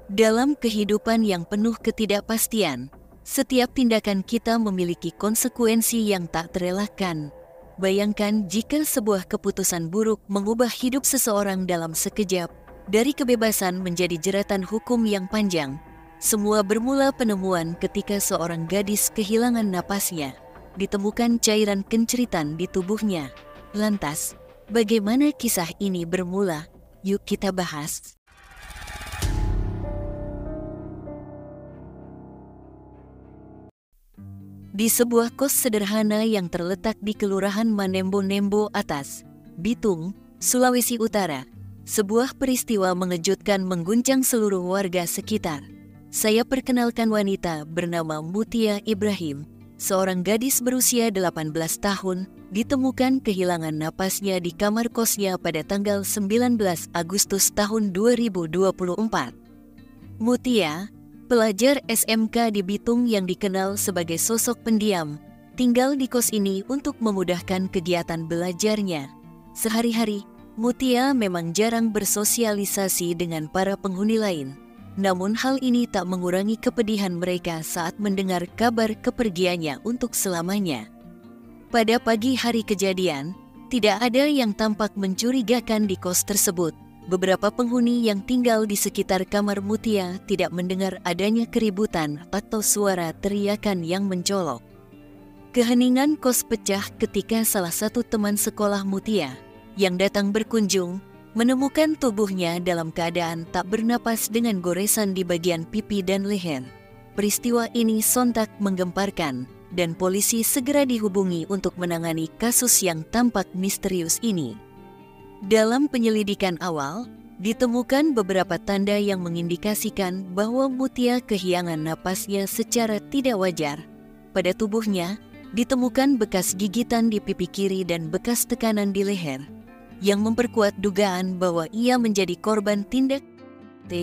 Dalam kehidupan yang penuh ketidakpastian, setiap tindakan kita memiliki konsekuensi yang tak terelakkan. Bayangkan jika sebuah keputusan buruk mengubah hidup seseorang dalam sekejap, dari kebebasan menjadi jeratan hukum yang panjang. Semua bermula penemuan ketika seorang gadis kehilangan napasnya. Ditemukan cairan kenceritan di tubuhnya. Lantas, bagaimana kisah ini bermula? Yuk kita bahas. Di sebuah kos sederhana yang terletak di Kelurahan Manembo-Nembo Atas, Bitung, Sulawesi Utara, sebuah peristiwa mengejutkan mengguncang seluruh warga sekitar. Saya perkenalkan wanita bernama Mutia Ibrahim, seorang gadis berusia 18 tahun, ditemukan kehilangan napasnya di kamar kosnya pada tanggal 19 Agustus tahun 2024. Mutia, pelajar SMK di Bitung yang dikenal sebagai sosok pendiam, tinggal di kos ini untuk memudahkan kegiatan belajarnya. Sehari-hari, Mutia memang jarang bersosialisasi dengan para penghuni lain. Namun hal ini tak mengurangi kepedihan mereka saat mendengar kabar kepergiannya untuk selamanya. Pada pagi hari kejadian, tidak ada yang tampak mencurigakan di kos tersebut. Beberapa penghuni yang tinggal di sekitar kamar Mutia tidak mendengar adanya keributan atau suara teriakan yang mencolok. Keheningan kos pecah ketika salah satu teman sekolah Mutia yang datang berkunjung menemukan tubuhnya dalam keadaan tak bernapas dengan goresan di bagian pipi dan leher. Peristiwa ini sontak menggemparkan dan polisi segera dihubungi untuk menangani kasus yang tampak misterius ini. Dalam penyelidikan awal, ditemukan beberapa tanda yang mengindikasikan bahwa Mutia kehilangan napasnya secara tidak wajar. Pada tubuhnya, ditemukan bekas gigitan di pipi kiri dan bekas tekanan di leher, yang memperkuat dugaan bahwa ia menjadi korban tindak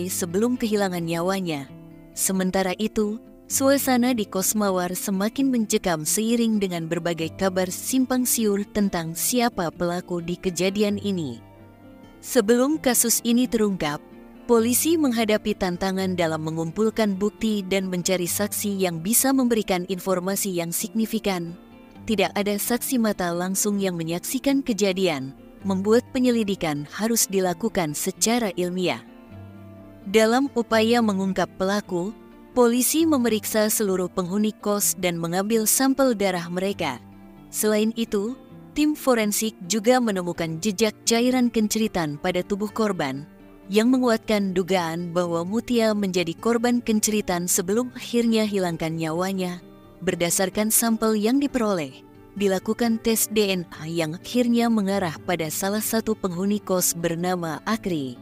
sebelum kehilangan nyawanya. Sementara itu, suasana di kos Mawar semakin mencekam seiring dengan berbagai kabar simpang siur tentang siapa pelaku di kejadian ini. Sebelum kasus ini terungkap, polisi menghadapi tantangan dalam mengumpulkan bukti dan mencari saksi yang bisa memberikan informasi yang signifikan. Tidak ada saksi mata langsung yang menyaksikan kejadian, membuat penyelidikan harus dilakukan secara ilmiah. Dalam upaya mengungkap pelaku, polisi memeriksa seluruh penghuni kos dan mengambil sampel darah mereka. Selain itu, tim forensik juga menemukan jejak cairan kenceritan pada tubuh korban, yang menguatkan dugaan bahwa Mutia menjadi korban kenceritan sebelum akhirnya hilangkan nyawanya. Berdasarkan sampel yang diperoleh, dilakukan tes DNA yang akhirnya mengarah pada salah satu penghuni kos bernama Akri.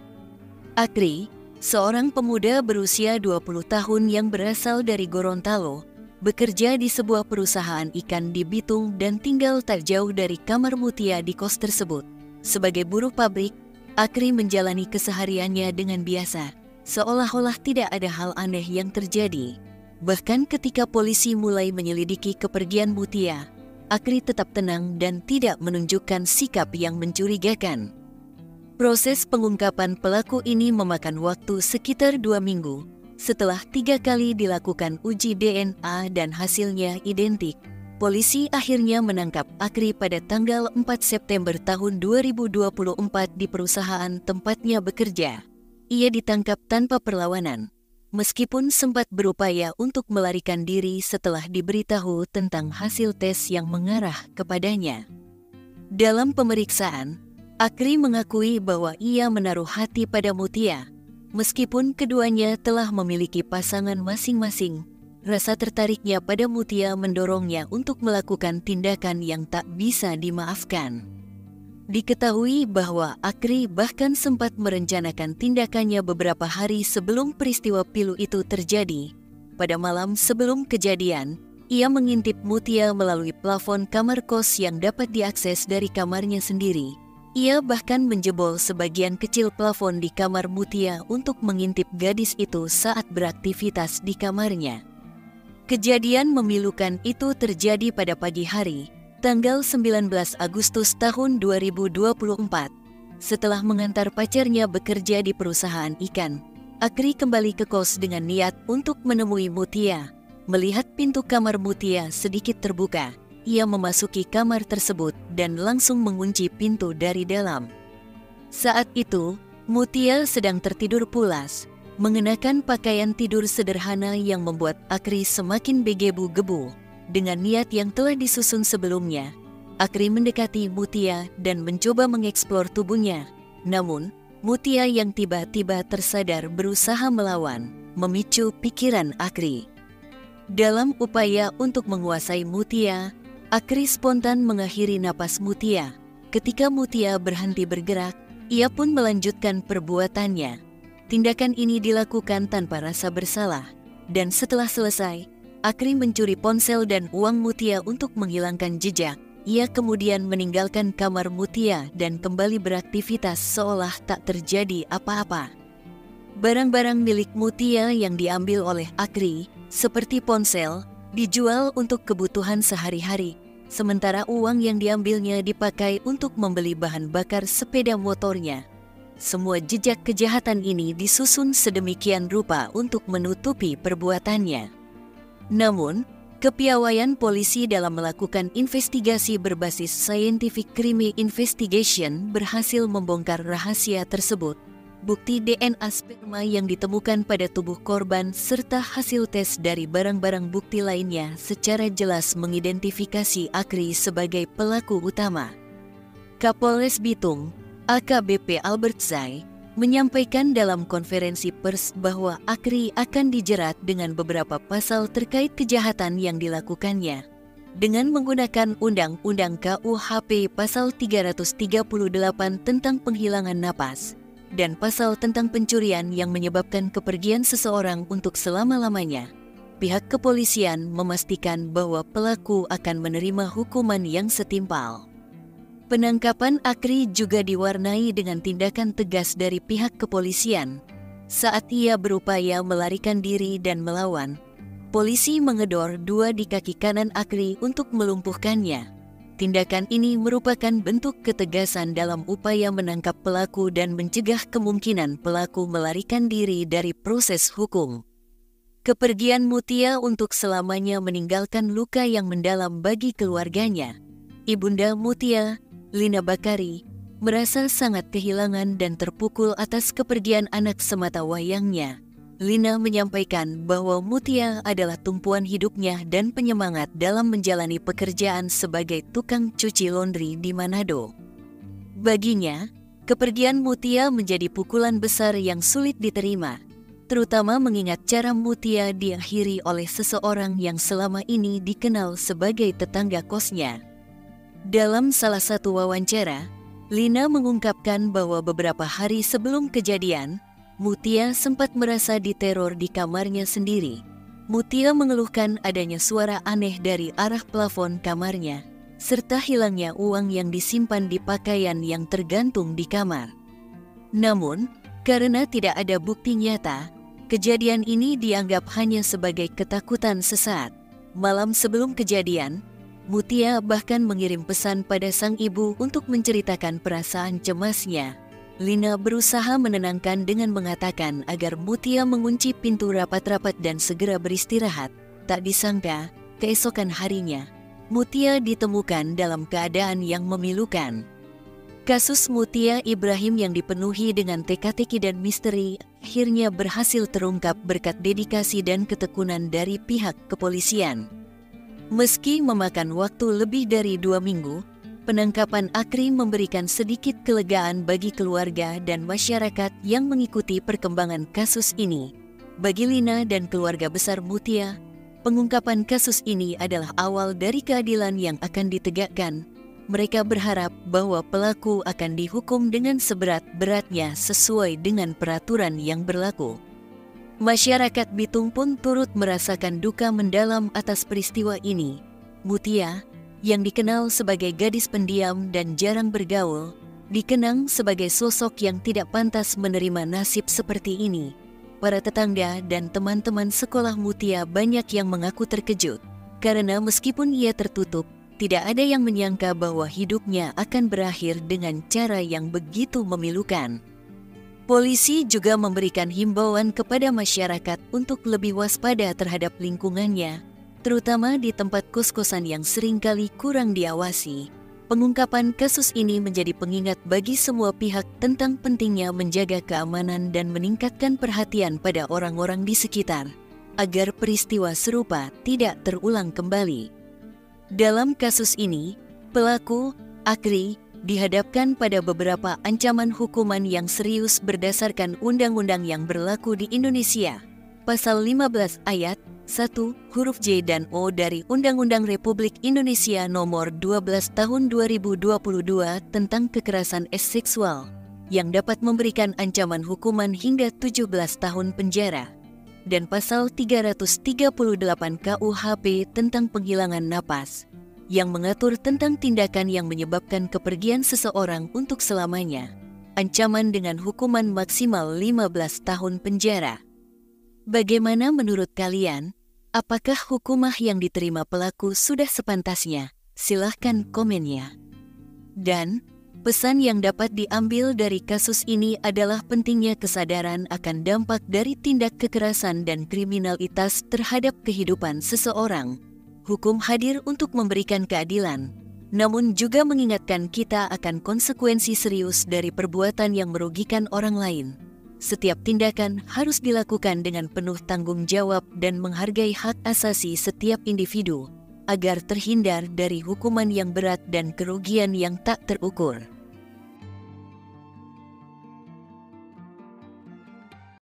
Akri, seorang pemuda berusia 20 tahun yang berasal dari Gorontalo, bekerja di sebuah perusahaan ikan di Bitung dan tinggal tak jauh dari kamar Mutia di kos tersebut. Sebagai buruh pabrik, Akri menjalani kesehariannya dengan biasa, seolah-olah tidak ada hal aneh yang terjadi. Bahkan ketika polisi mulai menyelidiki kepergian Mutia, Akri tetap tenang dan tidak menunjukkan sikap yang mencurigakan. Proses pengungkapan pelaku ini memakan waktu sekitar 2 minggu. Setelah 3 kali dilakukan uji DNA dan hasilnya identik, polisi akhirnya menangkap Akri pada tanggal 4 September tahun 2024 di perusahaan tempatnya bekerja. Ia ditangkap tanpa perlawanan, meskipun sempat berupaya untuk melarikan diri setelah diberitahu tentang hasil tes yang mengarah kepadanya. Dalam pemeriksaan, Akri mengakui bahwa ia menaruh hati pada Mutia. Meskipun keduanya telah memiliki pasangan masing-masing, rasa tertariknya pada Mutia mendorongnya untuk melakukan tindakan yang tak bisa dimaafkan. Diketahui bahwa Akri bahkan sempat merencanakan tindakannya beberapa hari sebelum peristiwa pilu itu terjadi. Pada malam sebelum kejadian, ia mengintip Mutia melalui plafon kamar kos yang dapat diakses dari kamarnya sendiri. Ia bahkan menjebol sebagian kecil plafon di kamar Mutia untuk mengintip gadis itu saat beraktivitas di kamarnya. Kejadian memilukan itu terjadi pada pagi hari, tanggal 19 Agustus tahun 2024. Setelah mengantar pacarnya bekerja di perusahaan ikan, Akri kembali ke kos dengan niat untuk menemui Mutia. Melihat pintu kamar Mutia sedikit terbuka, ia memasuki kamar tersebut dan langsung mengunci pintu dari dalam. Saat itu, Mutia sedang tertidur pulas, mengenakan pakaian tidur sederhana yang membuat Akri semakin begebu-gebu. Dengan niat yang telah disusun sebelumnya, Akri mendekati Mutia dan mencoba mengeksplor tubuhnya. Namun, Mutia yang tiba-tiba tersadar berusaha melawan, memicu pikiran Akri. Dalam upaya untuk menguasai Mutia, Akri spontan mengakhiri napas Mutia. Ketika Mutia berhenti bergerak, ia pun melanjutkan perbuatannya. Tindakan ini dilakukan tanpa rasa bersalah, dan setelah selesai, Akri mencuri ponsel dan uang Mutia untuk menghilangkan jejak. Ia kemudian meninggalkan kamar Mutia dan kembali beraktivitas seolah tak terjadi apa-apa. Barang-barang milik Mutia yang diambil oleh Akri, seperti ponsel, dijual untuk kebutuhan sehari-hari, sementara uang yang diambilnya dipakai untuk membeli bahan bakar sepeda motornya. Semua jejak kejahatan ini disusun sedemikian rupa untuk menutupi perbuatannya. Namun, kepiawaian polisi dalam melakukan investigasi berbasis scientific crime investigation berhasil membongkar rahasia tersebut. Bukti DNA sperma yang ditemukan pada tubuh korban serta hasil tes dari barang-barang bukti lainnya secara jelas mengidentifikasi Akri sebagai pelaku utama. Kapolres Bitung, AKBP Albert Zai, menyampaikan dalam konferensi pers bahwa Akri akan dijerat dengan beberapa pasal terkait kejahatan yang dilakukannya. Dengan menggunakan Undang-Undang KUHP Pasal 338 tentang penghilangan napas, dan pasal tentang pencurian yang menyebabkan kepergian seseorang untuk selama-lamanya, pihak kepolisian memastikan bahwa pelaku akan menerima hukuman yang setimpal. Penangkapan Akri juga diwarnai dengan tindakan tegas dari pihak kepolisian. Saat ia berupaya melarikan diri dan melawan, polisi mengedor dua di kaki kanan Akri untuk melumpuhkannya. Tindakan ini merupakan bentuk ketegasan dalam upaya menangkap pelaku dan mencegah kemungkinan pelaku melarikan diri dari proses hukum. Kepergian Mutia untuk selamanya meninggalkan luka yang mendalam bagi keluarganya. Ibunda Mutia, Lina Bakari, merasa sangat kehilangan dan terpukul atas kepergian anak semata wayangnya. Lina menyampaikan bahwa Mutia adalah tumpuan hidupnya dan penyemangat dalam menjalani pekerjaan sebagai tukang cuci laundry di Manado. Baginya, kepergian Mutia menjadi pukulan besar yang sulit diterima, terutama mengingat cara Mutia diakhiri oleh seseorang yang selama ini dikenal sebagai tetangga kosnya. Dalam salah satu wawancara, Lina mengungkapkan bahwa beberapa hari sebelum kejadian, Mutia sempat merasa diteror di kamarnya sendiri. Mutia mengeluhkan adanya suara aneh dari arah plafon kamarnya, serta hilangnya uang yang disimpan di pakaian yang tergantung di kamar. Namun, karena tidak ada bukti nyata, kejadian ini dianggap hanya sebagai ketakutan sesaat. Malam sebelum kejadian, Mutia bahkan mengirim pesan pada sang ibu untuk menceritakan perasaan cemasnya. Lina berusaha menenangkan dengan mengatakan agar Mutia mengunci pintu rapat-rapat dan segera beristirahat. Tak disangka, keesokan harinya, Mutia ditemukan dalam keadaan yang memilukan. Kasus Mutia Ibrahim yang dipenuhi dengan teka-teki dan misteri akhirnya berhasil terungkap berkat dedikasi dan ketekunan dari pihak kepolisian. Meski memakan waktu lebih dari 2 minggu, penangkapan Akri memberikan sedikit kelegaan bagi keluarga dan masyarakat yang mengikuti perkembangan kasus ini. Bagi Lina dan keluarga besar Mutia, pengungkapan kasus ini adalah awal dari keadilan yang akan ditegakkan. Mereka berharap bahwa pelaku akan dihukum dengan seberat-beratnya sesuai dengan peraturan yang berlaku. Masyarakat Bitung pun turut merasakan duka mendalam atas peristiwa ini. Mutia, yang dikenal sebagai gadis pendiam dan jarang bergaul, dikenang sebagai sosok yang tidak pantas menerima nasib seperti ini. Para tetangga dan teman-teman sekolah Mutia banyak yang mengaku terkejut, karena meskipun ia tertutup, tidak ada yang menyangka bahwa hidupnya akan berakhir dengan cara yang begitu memilukan. Polisi juga memberikan himbauan kepada masyarakat untuk lebih waspada terhadap lingkungannya, terutama di tempat kos-kosan yang seringkali kurang diawasi. Pengungkapan kasus ini menjadi pengingat bagi semua pihak tentang pentingnya menjaga keamanan dan meningkatkan perhatian pada orang-orang di sekitar, agar peristiwa serupa tidak terulang kembali. Dalam kasus ini, pelaku, Akri, dihadapkan pada beberapa ancaman hukuman yang serius berdasarkan undang-undang yang berlaku di Indonesia. Pasal 15 ayat 1 huruf J dan O dari Undang-Undang Republik Indonesia Nomor 12 Tahun 2022 tentang kekerasan seksual, yang dapat memberikan ancaman hukuman hingga 17 tahun penjara. Dan pasal 338 KUHP tentang penghilangan napas, yang mengatur tentang tindakan yang menyebabkan kepergian seseorang untuk selamanya. Ancaman dengan hukuman maksimal 15 tahun penjara. Bagaimana menurut kalian? Apakah hukuman yang diterima pelaku sudah sepantasnya? Silahkan komennya. Dan pesan yang dapat diambil dari kasus ini adalah pentingnya kesadaran akan dampak dari tindak kekerasan dan kriminalitas terhadap kehidupan seseorang. Hukum hadir untuk memberikan keadilan, namun juga mengingatkan kita akan konsekuensi serius dari perbuatan yang merugikan orang lain. Setiap tindakan harus dilakukan dengan penuh tanggung jawab dan menghargai hak asasi setiap individu, agar terhindar dari hukuman yang berat dan kerugian yang tak terukur.